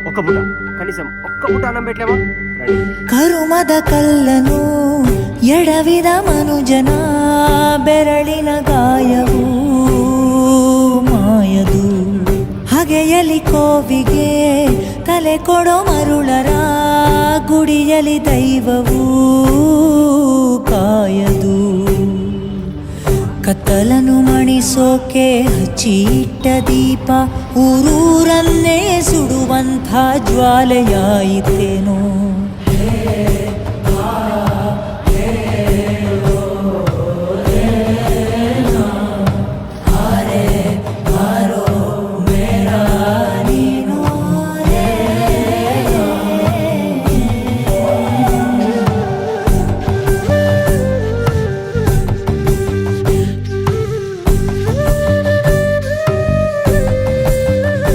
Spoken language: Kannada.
ఒక్క పూట కనీసం ఒక్క పూట అన్నం పెట్టలేమా? ಕರುಮದ ಕಲ್ಲನು ಎಡವಿದ ಮನುಜನ ಬೆರಳಿನ ಗಾಯವು ಮಾಯದು. ಹಗೆಯಲಿ ಕೋವಿಗೆ ತಲೆ ಕೊಡೋ ಮರುಳರ ಗುಡಿಯಲಿ ದೈವವು ಕಾಯದು. ಕತ್ತಲನು ಮಣಿಸೋಕೆ ಹಚ್ಚಿ ಇಟ್ಟ ದೀಪ ಊರೂರನ್ನೇ ಸುಡುವಂಥ ಜ್ವಾಲೆಯಾಯಿತೇನೋ.